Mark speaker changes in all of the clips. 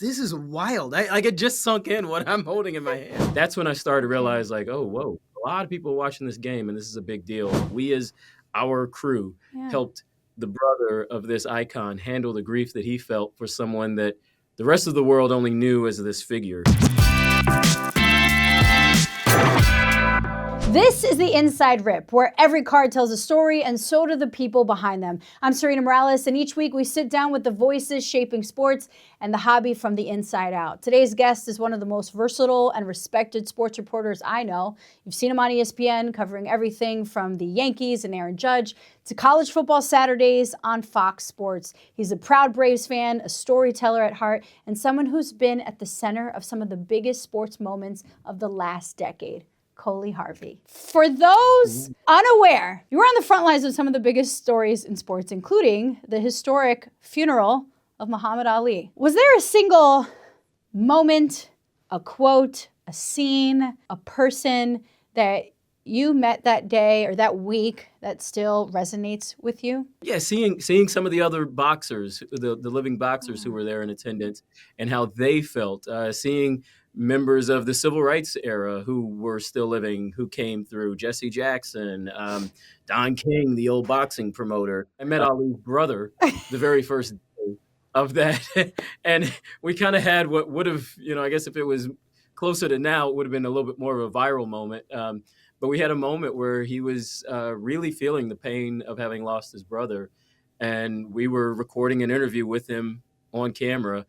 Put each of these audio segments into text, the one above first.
Speaker 1: this is wild. It just sunk in what I'm holding in my hand. That's when I started to realize, like, oh, whoa, a lot of people are watching this game, and this is a big deal. We, as our crew, helped the brother of this icon handle the grief that he felt for someone that the rest of the world only knew as this figure.
Speaker 2: This is the Inside Rip, where every card tells a story and so do the people behind them. I'm Sarina Morales, and each week we sit down with the voices shaping sports and the hobby from the inside out. Today's guest is one of the most versatile and respected sports reporters I know. You've seen him on ESPN covering everything from the Yankees and Aaron Judge to college football Saturdays on Fox Sports. He's a proud Braves fan, a storyteller at heart, and someone who's been at the center of some of the biggest sports moments of the last decade. Coley Harvey. For those unaware, you were on the front lines of some of the biggest stories in sports, including the historic funeral of Muhammad Ali. Was there a single moment, a quote, a scene, a person that you met that day or that week that still resonates with you?
Speaker 1: Yeah, seeing some of the other boxers, the living boxers who were there in attendance and how they felt, seeing members of the civil rights era who were still living, who came through, Jesse Jackson, Don King, the old boxing promoter. I met Ali's brother the very first day of that. And we kind of had what would have, I guess if it was closer to now, it would have been a little bit more of a viral moment. But we had a moment where he was really feeling the pain of having lost his brother. And we were recording an interview with him on camera.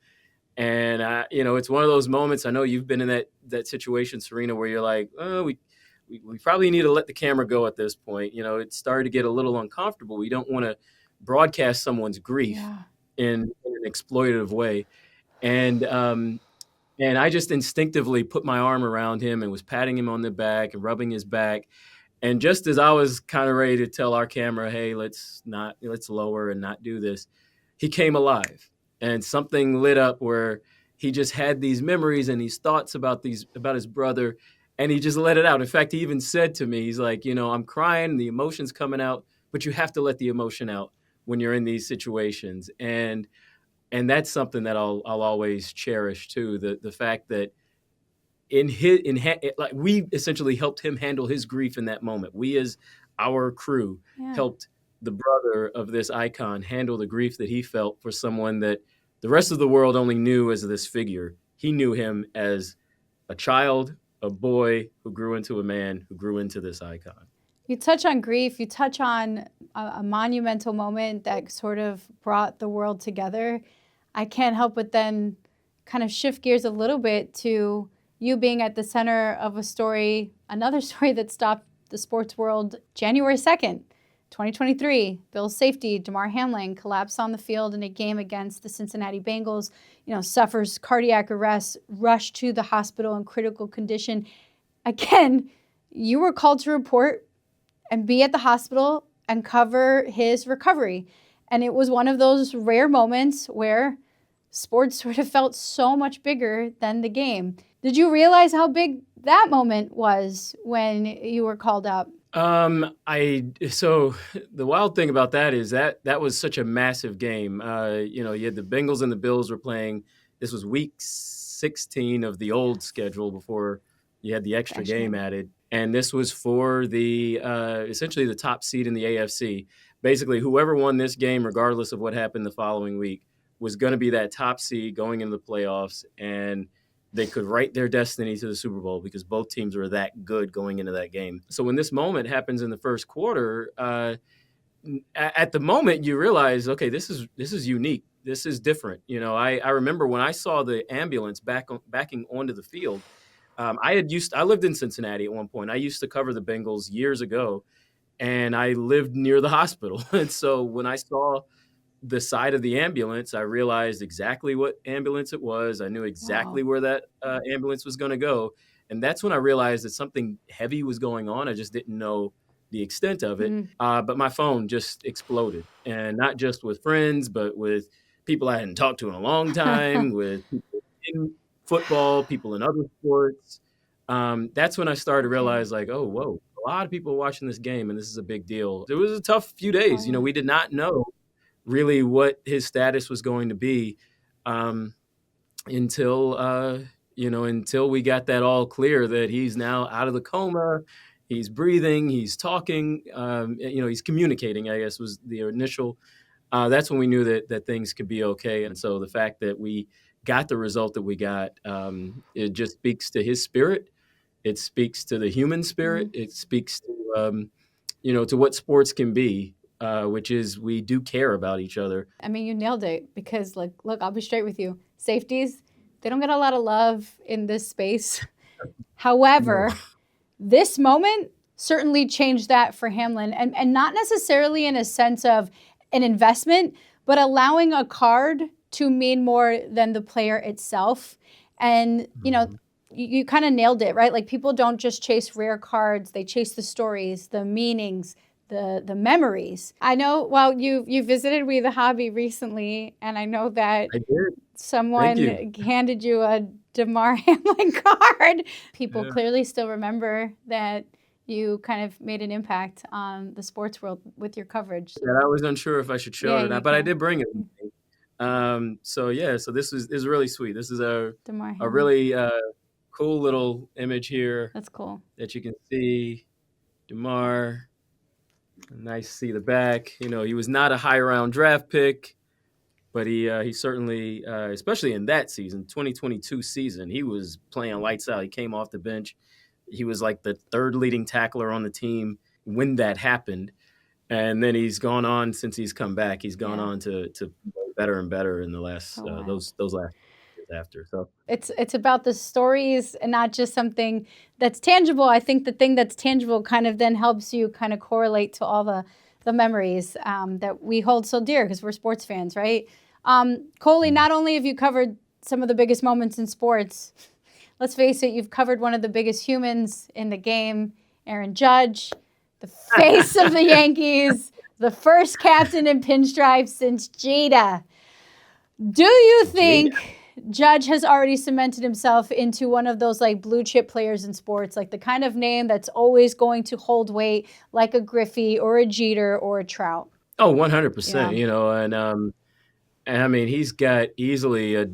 Speaker 1: And, it's one of those moments, I know you've been in that situation, Sarina, where you're like, oh, we probably need to let the camera go at this point. It started to get a little uncomfortable. We don't want to broadcast someone's grief in an exploitative way. And I just instinctively put my arm around him and was patting him on the back and rubbing his back. And just as I was kind of ready to tell our camera, hey, let's lower and not do this, he came alive. And something lit up where he just had these memories and these thoughts about his brother, and he just let it out. In fact, he even said to me, he's like, I'm crying, the emotion's coming out, but you have to let the emotion out when you're in these situations. And that's something that I'll always cherish too. The fact that we essentially helped him handle his grief in that moment. We, as our crew, helped the brother of this icon handle the grief that he felt for someone that the rest of the world only knew as this figure. He knew him as a child, a boy who grew into a man, who grew into this icon.
Speaker 2: You touch on grief, you touch on a monumental moment that sort of brought the world together. I can't help but then kind of shift gears a little bit to you being at the center of another story that stopped the sports world January 2nd. 2023, Bills safety Damar Hamlin collapsed on the field in a game against the Cincinnati Bengals, suffers cardiac arrest, rushed to the hospital in critical condition. Again, you were called to report and be at the hospital and cover his recovery. And it was one of those rare moments where sports sort of felt so much bigger than the game. Did you realize how big that moment was when you were called up?
Speaker 1: So the wild thing about that is that was such a massive game. You had the Bengals and the Bills were playing. This was week 16 of the old schedule before you had the extra game added. And this was for the essentially the top seed in the AFC. Basically, whoever won this game, regardless of what happened the following week, was going to be that top seed going into the playoffs, and they could write their destiny to the Super Bowl because both teams were that good going into that game. So when this moment happens in the first quarter, at the moment you realize, okay, this is unique. This is different. I remember when I saw the ambulance backing onto the field. I lived in Cincinnati at one point. I used to cover the Bengals years ago, and I lived near the hospital. And so when I saw the side of the ambulance, I realized exactly what ambulance it was. I knew exactly where that ambulance was going to go. And that's when I realized that something heavy was going on. I just didn't know the extent of it. But my phone just exploded. And not just with friends, but with people I hadn't talked to in a long time, with people in football, people in other sports. That's when I started to realize, like, oh, whoa, a lot of people are watching this game, and this is a big deal. It was a tough few days. We did not know really what his status was going to be. until until we got that all clear that he's now out of the coma. He's breathing, he's talking, he's communicating, I guess was the initial. That's when we knew that things could be okay. And so the fact that we got the result that we got, it just speaks to his spirit. It speaks to the human spirit.
Speaker 2: Mhm.
Speaker 1: It speaks to what sports can be, which is we do care about each other.
Speaker 2: I mean, you nailed it because, like, look, I'll be straight with you. Safeties, they don't get a lot of love in this space.
Speaker 1: No.
Speaker 2: However, this moment certainly changed that for Hamlin, and not necessarily in a sense of an investment, but allowing a card to mean more than the player itself. And, you kind of nailed it, right? Like, people don't just chase rare cards, they chase the stories, the meanings, the memories. I know, well, you visited We the Hobby recently, and I know that
Speaker 1: I did. Thank you.
Speaker 2: someone handed you a Damar Hamlin card. People
Speaker 1: Yeah.
Speaker 2: clearly still remember that you kind of made an impact on the sports world with your coverage.
Speaker 1: That I was unsure if I should show it
Speaker 2: Yeah,
Speaker 1: or
Speaker 2: you
Speaker 1: not, but I
Speaker 2: can.
Speaker 1: did bring it with me. So this is really sweet. This is
Speaker 2: Damar
Speaker 1: a
Speaker 2: Hamlin.
Speaker 1: really cool little image here
Speaker 2: That's cool.
Speaker 1: that you can see. Damar, nice to see the back. He was not a high round draft pick, but he certainly, especially in that season, 2022 season, he was playing lights out. He came off the bench. He was like the third leading tackler on the team when that happened. And then he's gone on since he's come back. He's gone
Speaker 2: Yeah.
Speaker 1: on to play better and better in the last
Speaker 2: So wild.
Speaker 1: those last years after. So
Speaker 2: It's about the stories and not just something that's tangible. I think the thing that's tangible kind of then helps you kind of correlate to all the memories that we hold so dear because we're sports fans, right? Coley, not only have you covered some of the biggest moments in sports, let's face it, you've covered one of the biggest humans in the game, Aaron Judge, the face of the Yankees, the first captain in pinstripes since Jeter. Do you think Judge has already cemented himself into one of those like blue chip players in sports, like the kind of name that's always going to hold weight, like a Griffey or a Jeter or a Trout?
Speaker 1: Oh, 100%.
Speaker 2: Yeah.
Speaker 1: And I mean, he's got easily a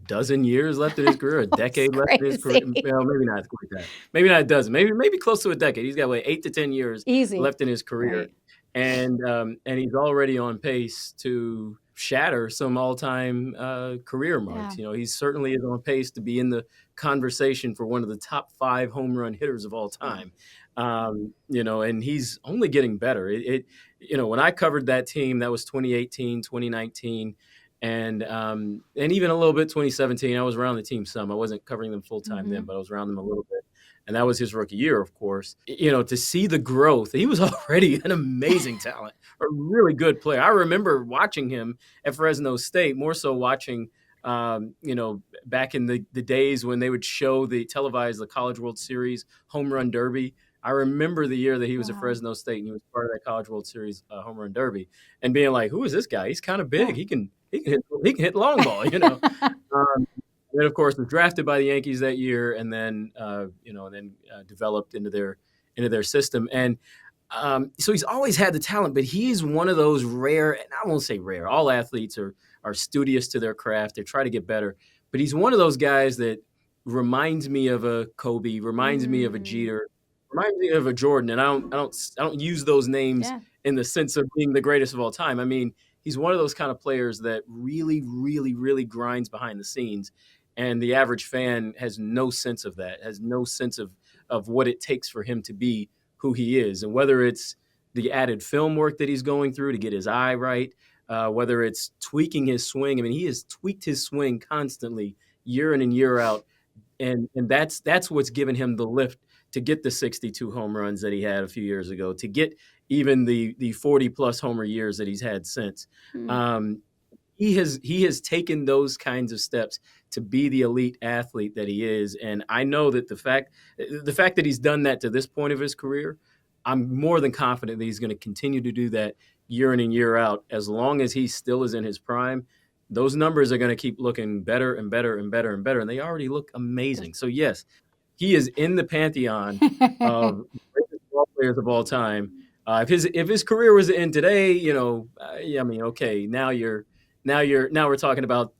Speaker 1: dozen years left in his career, a
Speaker 2: That's
Speaker 1: decade left in his career.
Speaker 2: crazy.
Speaker 1: Well, maybe not quite that. Maybe not a dozen. Maybe close to a decade. He's got 8 to 10 years
Speaker 2: Easy.
Speaker 1: left in his career,
Speaker 2: Right.
Speaker 1: and he's already on pace to shatter some all-time career marks.
Speaker 2: Yeah.
Speaker 1: He certainly is on pace to be in the conversation for one of the top 5 home run hitters of all time. And he's only getting better. When I covered that team, that was 2018, 2019. And even a little bit 2017. I was around the team some. I wasn't covering them full time then, but I was around them a little bit. And that was his rookie year, of course. To see the growth, he was already an amazing talent, a really good player. I remember watching him at Fresno State, more so watching, back in the days when they would show the College World Series home run derby. I remember the year that he was at Fresno State and he was part of that College World Series home run derby, and being like, "Who is this guy? He's kind of big.
Speaker 2: Yeah.
Speaker 1: He can hit long ball." Then of course was drafted by the Yankees that year, and then developed into their system. And so he's always had the talent, but he's one of those rare, and I won't say rare. All athletes are studious to their craft. They try to get better, but he's one of those guys that reminds me of a Kobe, reminds me of a Jeter, reminds me of a Jordan. And I don't use those names in the sense of being the greatest of all time. I mean, he's one of those kind of players that really, really, really grinds behind the scenes, and the average fan has no sense of that, has no sense of what it takes for him to be who he is. And whether it's the added film work that he's going through to get his eye right, whether it's tweaking his swing. I mean, he has tweaked his swing constantly, year in and year out, and that's what's given him the lift to get the 62 home runs that he had a few years ago, to get even the 40 plus homer years that he's had since. He has taken those kinds of steps to be the elite athlete that he is. And I know that the fact that he's done that to this point of his career, I'm more than confident that he's going to continue to do that year in and year out. As long as he still is in his prime, those numbers are going to keep looking better and better and better and better. And they already look amazing. So yes, he is in the pantheon of greatest ball players of all time. If his career was to end today, I mean, okay, now we're talking about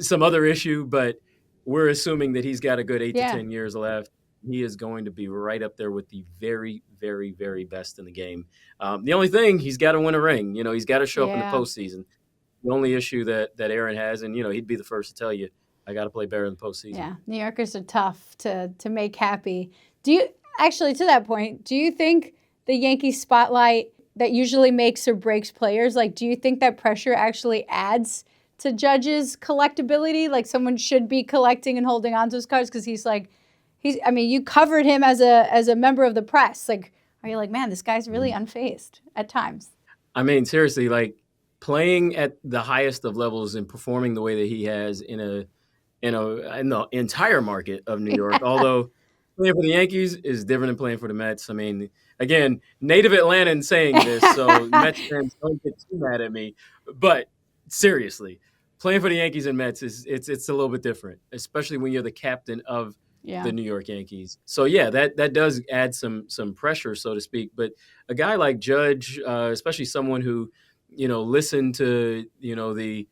Speaker 1: some other issue, but we're assuming that he's got a good 8 to
Speaker 2: Yeah.
Speaker 1: 10 years left. He is going to be right up there with the very, very, very best in the game. The only thing, he's got to win a ring. He's got to show up in the
Speaker 2: Yeah.
Speaker 1: postseason. The only issue that Aaron has, and he'd be the first to tell you, I got to play better in the postseason.
Speaker 2: Yeah, New Yorkers are tough to make happy. Do you actually, to that point, do you think the Yankee spotlight that usually makes or breaks players, like, do you think that pressure actually adds to Judge's collectability? Like, someone should be collecting and holding on to his cards because I mean, you covered him as a member of the press. Like, are you like, man, this guy's really unfazed at times?
Speaker 1: I mean, seriously, like, playing at the highest of levels and performing the way that he has in the entire market of New York, although playing for the Yankees is different than playing for the Mets. I mean, again, native Atlantan saying this, so Mets fans don't get too mad at me. But seriously, playing for the Yankees and Mets it's a little bit different, especially when you're the captain of the New York Yankees. So yeah, that does add some pressure, so to speak. But a guy like Judge, especially someone who listened to the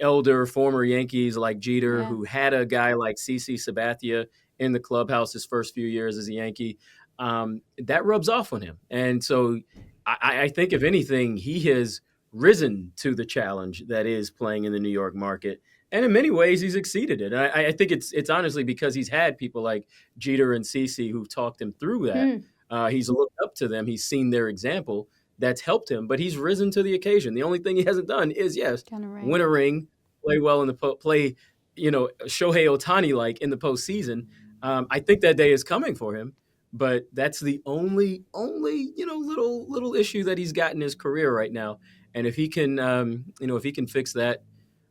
Speaker 1: elder former Yankees like Jeter, who had a guy like CC Sabathia in the clubhouse his first few years as a Yankee, that rubs off on him. And so I think, if anything, he has risen to the challenge that is playing in the New York market. And in many ways, he's exceeded it. And I think it's honestly because he's had people like Jeter and CC who've talked him through that. He's looked up to them. He's seen their example. That's helped him, but he's risen to the occasion. The only thing he hasn't done is, win a ring, play well in the play, Shohei Ohtani like in the postseason. I think that day is coming for him, but that's the only little issue that he's got in his career right now. And if he can, fix that,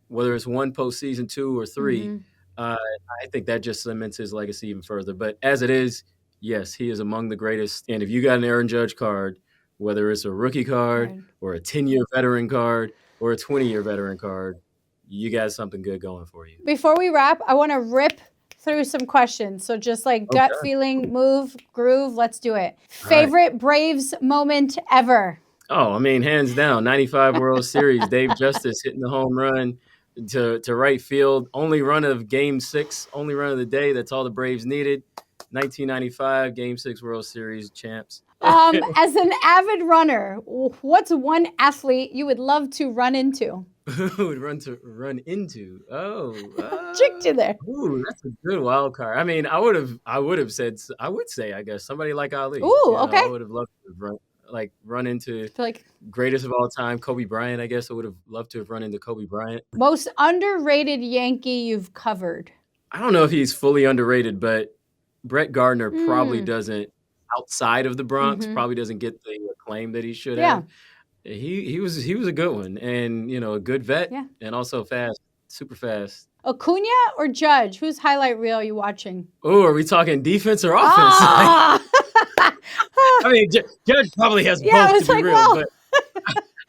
Speaker 1: whether it's one postseason, 2 or 3, I think that just cements his legacy even further. But as it is, yes, he is among the greatest. And if you got an Aaron Judge card, whether it's a rookie card or a 10-year veteran card or a 20-year veteran card, you got something good going for you.
Speaker 2: Before we wrap, I want to rip through some questions. So just like gut feeling, move, groove, let's do it. Favorite Braves moment ever?
Speaker 1: Oh, I mean, hands down, 95 World Series, Dave Justice hitting the home run to right field. Only run of Game 6, only run of the day. That's all the Braves needed. 1995 Game 6 World Series champs.
Speaker 2: As an avid runner, what's one athlete you would love to run into?
Speaker 1: Would run into?
Speaker 2: Tricked you there.
Speaker 1: Ooh, that's a good wild card. I mean, I would say, I guess, somebody like Ali.
Speaker 2: Ooh, okay.
Speaker 1: I would have loved to run into greatest of all time, Kobe Bryant. I guess I would have loved to have run into Kobe Bryant.
Speaker 2: Most underrated Yankee you've covered? I
Speaker 1: don't know if he's fully underrated, but Brett Gardner probably doesn't. Outside of the Bronx, probably doesn't get the acclaim that he should have. He was a good one, and a good vet, and also fast, super fast.
Speaker 2: Acuna or Judge? Whose highlight reel are you watching?
Speaker 1: Oh, are we talking defense or offense? I mean, Judge probably has both to be real, but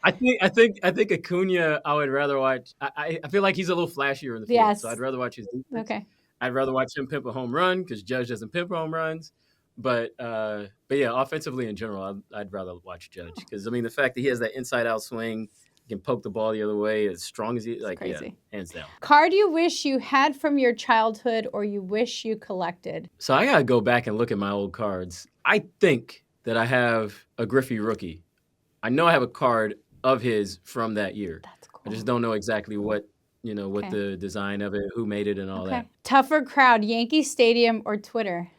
Speaker 1: I think Acuna I would rather watch. I feel like he's a little flashier in the field, so I'd rather watch his defense.
Speaker 2: Okay.
Speaker 1: I'd rather watch him pimp a home run because Judge doesn't pimp home runs. But yeah, offensively in general, I'd rather watch Judge because, I mean, the fact that he has that inside-out swing, he can poke the ball the other way as strong as he, hands down.
Speaker 2: Card you wish you had from your childhood or you wish you collected?
Speaker 1: So I got to go back and look at my old cards. I think that I have a Griffey rookie. I know I have a card of his from that year.
Speaker 2: That's cool.
Speaker 1: I just don't know exactly what the design of it, who made it and all that.
Speaker 2: Tougher crowd, Yankee Stadium or Twitter?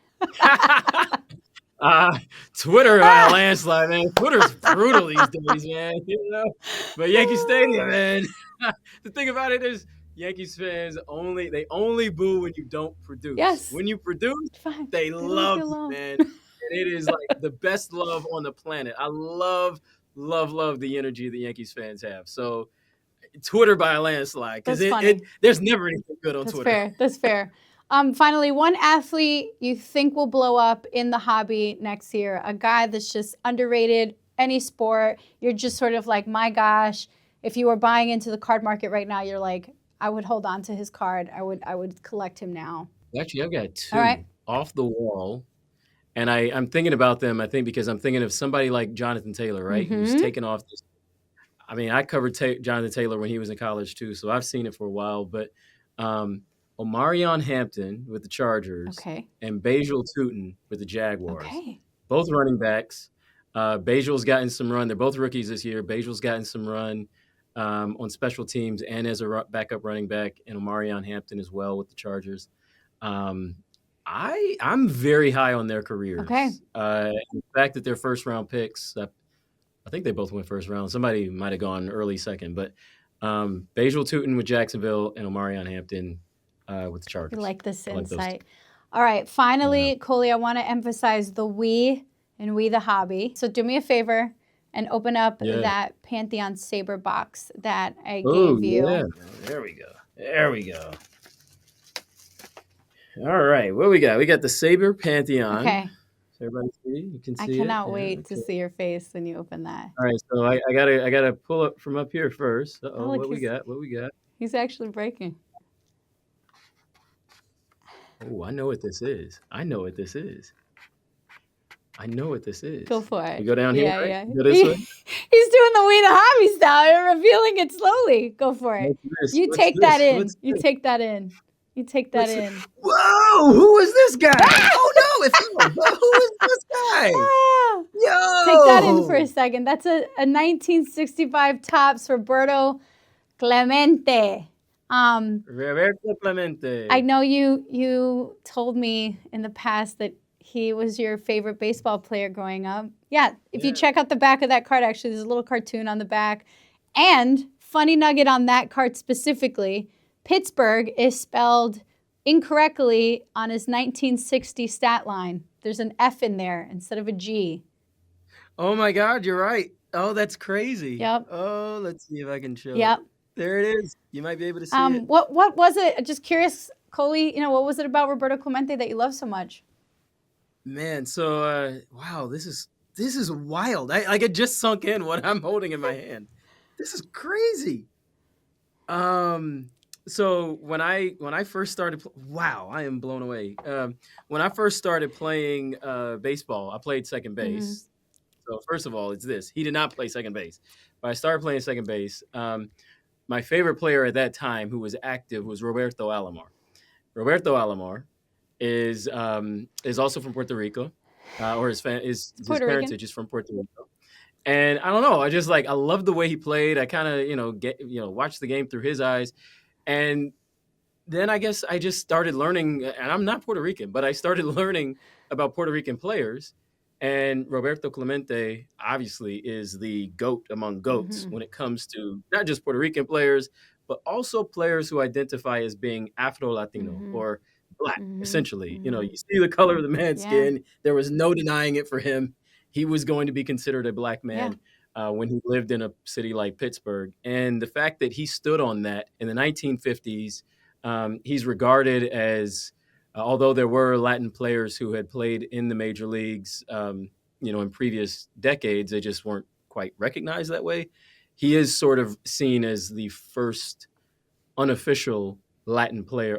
Speaker 1: Twitter by a landslide, man. Twitter's brutal these days, man. But Yankee Stadium, man. The thing about it is, Yankees fans only boo when you don't produce.
Speaker 2: Yes.
Speaker 1: When you produce, they love you, man. And it is like the best love on the planet. I love the energy the Yankees fans have. So Twitter by a landslide, because there's never anything good on Twitter.
Speaker 2: That's fair. Finally, one athlete you think will blow up in the hobby next year, a guy that's just underrated, any sport, you're just sort of like, my gosh, if you were buying into the card market right now, you're like, I would hold on to his card. I would collect him now.
Speaker 1: Actually, I've got 2 off the wall, and I'm thinking about them, I think, because I'm thinking of somebody like Jonathan Taylor, right, who's taken off this. I mean, I covered Jonathan Taylor when he was in college, too, so I've seen it for a while, but Um, Omarion Hampton with the Chargers
Speaker 2: Okay.
Speaker 1: and Basil Tootin with the Jaguars.
Speaker 2: Okay.
Speaker 1: Both running backs. Basil's gotten some run. They're both rookies this year. Basil's gotten some run on special teams and as a backup running back, and Omarion Hampton as well with the Chargers. I'm very high on their careers.
Speaker 2: Okay.
Speaker 1: The fact that they're first round picks, I think they both went first round. Somebody might have gone early second, but Basil Tootin with Jacksonville and Omarion Hampton with the Chargers.
Speaker 2: You like this
Speaker 1: I like those
Speaker 2: insight. All right. Finally,
Speaker 1: Yeah.
Speaker 2: Coley, I want to emphasize the we and we the hobby. So do me a favor and open up
Speaker 1: Yeah.
Speaker 2: that Pantheon Saber box that I
Speaker 1: Oh,
Speaker 2: gave you.
Speaker 1: yeah. There we go. There we go. All right. What we got? We got the Saber Pantheon.
Speaker 2: Okay.
Speaker 1: So everybody see? You can see
Speaker 2: I
Speaker 1: it?
Speaker 2: cannot
Speaker 1: Yeah,
Speaker 2: wait to
Speaker 1: okay.
Speaker 2: see your face when you open that.
Speaker 1: All right. So I gotta pull up from up here first.
Speaker 2: Oh,
Speaker 1: Uh-oh.
Speaker 2: look,
Speaker 1: What we got? What we got?
Speaker 2: He's actually breaking.
Speaker 1: Oh, I know what this is. I know what this is. I know what this is.
Speaker 2: Go for it.
Speaker 1: You go down here,
Speaker 2: Yeah,
Speaker 1: right?
Speaker 2: yeah.
Speaker 1: You go this way?
Speaker 2: He's doing the we the hobby style. You're revealing it slowly. Go for it.
Speaker 1: What's this?
Speaker 2: You
Speaker 1: What's
Speaker 2: take
Speaker 1: this?
Speaker 2: that in.
Speaker 1: What's
Speaker 2: You
Speaker 1: this?
Speaker 2: take that in. You take that
Speaker 1: What's
Speaker 2: in.
Speaker 1: Whoa! Who is this guy? Oh no! It's who is this guy?
Speaker 2: Ah.
Speaker 1: Yo!
Speaker 2: Take that in for a second. That's a 1965 Topps Roberto Clemente.
Speaker 1: Roberto Clemente.
Speaker 2: I know you told me in the past that he was your favorite baseball player growing up. Yeah, if you check out the back of that card, actually, there's a little cartoon on the back. And funny nugget on that card specifically, Pittsburgh is spelled incorrectly on his 1960 stat line. There's an F in there instead of a G.
Speaker 1: Oh my God, you're right. Oh, that's crazy.
Speaker 2: Yep.
Speaker 1: Oh, let's see if I can show
Speaker 2: Yep.
Speaker 1: it. There it is. You might be able to see it.
Speaker 2: What was it? Just curious, Coley, what was it about Roberto Clemente that you love so much?
Speaker 1: Man, so wow, this is wild. It just sunk in what I'm holding in my hand. This is crazy. So when I first started, wow, I am blown away. When I first started playing baseball, I played second base.
Speaker 2: Mm-hmm.
Speaker 1: So first of all, it's this. He did not play second base, but I started playing second base. My favorite player at that time who was active was Roberto Alomar. Roberto Alomar is also from Puerto Rico, or his parentage is from Puerto Rico. And I don't know, I love the way he played. I kind of watched the game through his eyes, and then I guess I just started learning. And I'm not Puerto Rican, but I started learning about Puerto Rican players. And Roberto Clemente obviously is the GOAT among GOATs when it comes to not just Puerto Rican players, but also players who identify as being Afro-Latino or Black, essentially. You see the color of the man's skin. There was no denying it for him. He was going to be considered a Black man when he lived in a city like Pittsburgh. And the fact that he stood on that in the 1950s, he's regarded as, although there were Latin players who had played in the major leagues, in previous decades, they just weren't quite recognized that way. He is sort of seen as the first official Latin player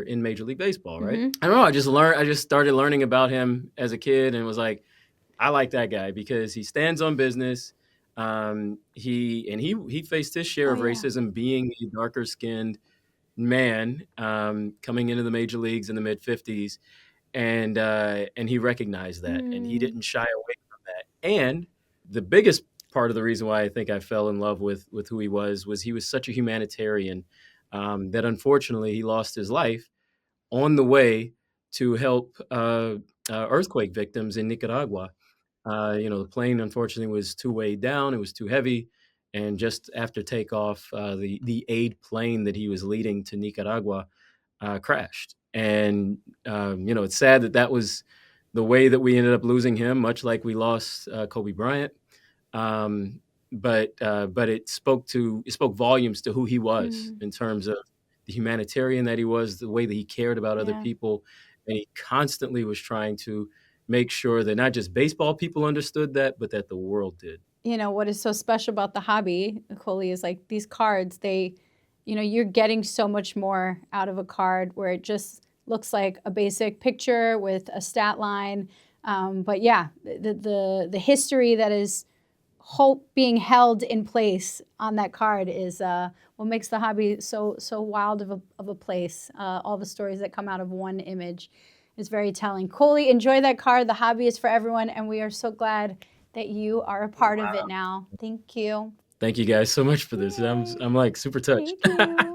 Speaker 1: in Major League Baseball, right? I don't know. I just started learning about him as a kid and was like, I like that guy because he stands on business. He faced his share of racism, being a darker skinned man coming into the major leagues in the mid 50s, and he recognized that, and he didn't shy away from that. And the biggest part of the reason why I think I fell in love with who he was he was such a humanitarian that unfortunately he lost his life on the way to help earthquake victims in Nicaragua. The plane unfortunately was too weighed down; it was too heavy. And just after takeoff, the aid plane that he was leading to Nicaragua crashed. And, it's sad that was the way that we ended up losing him, much like we lost Kobe Bryant. But it spoke volumes to who he was in terms of the humanitarian that he was, the way that he cared about other people. And he constantly was trying to make sure that not just baseball people understood that, but that the world did.
Speaker 2: What is so special about the hobby, Coley, is like these cards, you're getting so much more out of a card where it just looks like a basic picture with a stat line. But yeah, the history that is hope being held in place on that card is what makes the hobby so wild of a place. All the stories that come out of one image is very telling. Coley, enjoy that card. The hobby is for everyone, and we are so glad that you are a part of it now. Thank you.
Speaker 1: Thank you guys so much for this. I'm like super touched.
Speaker 2: Thank you.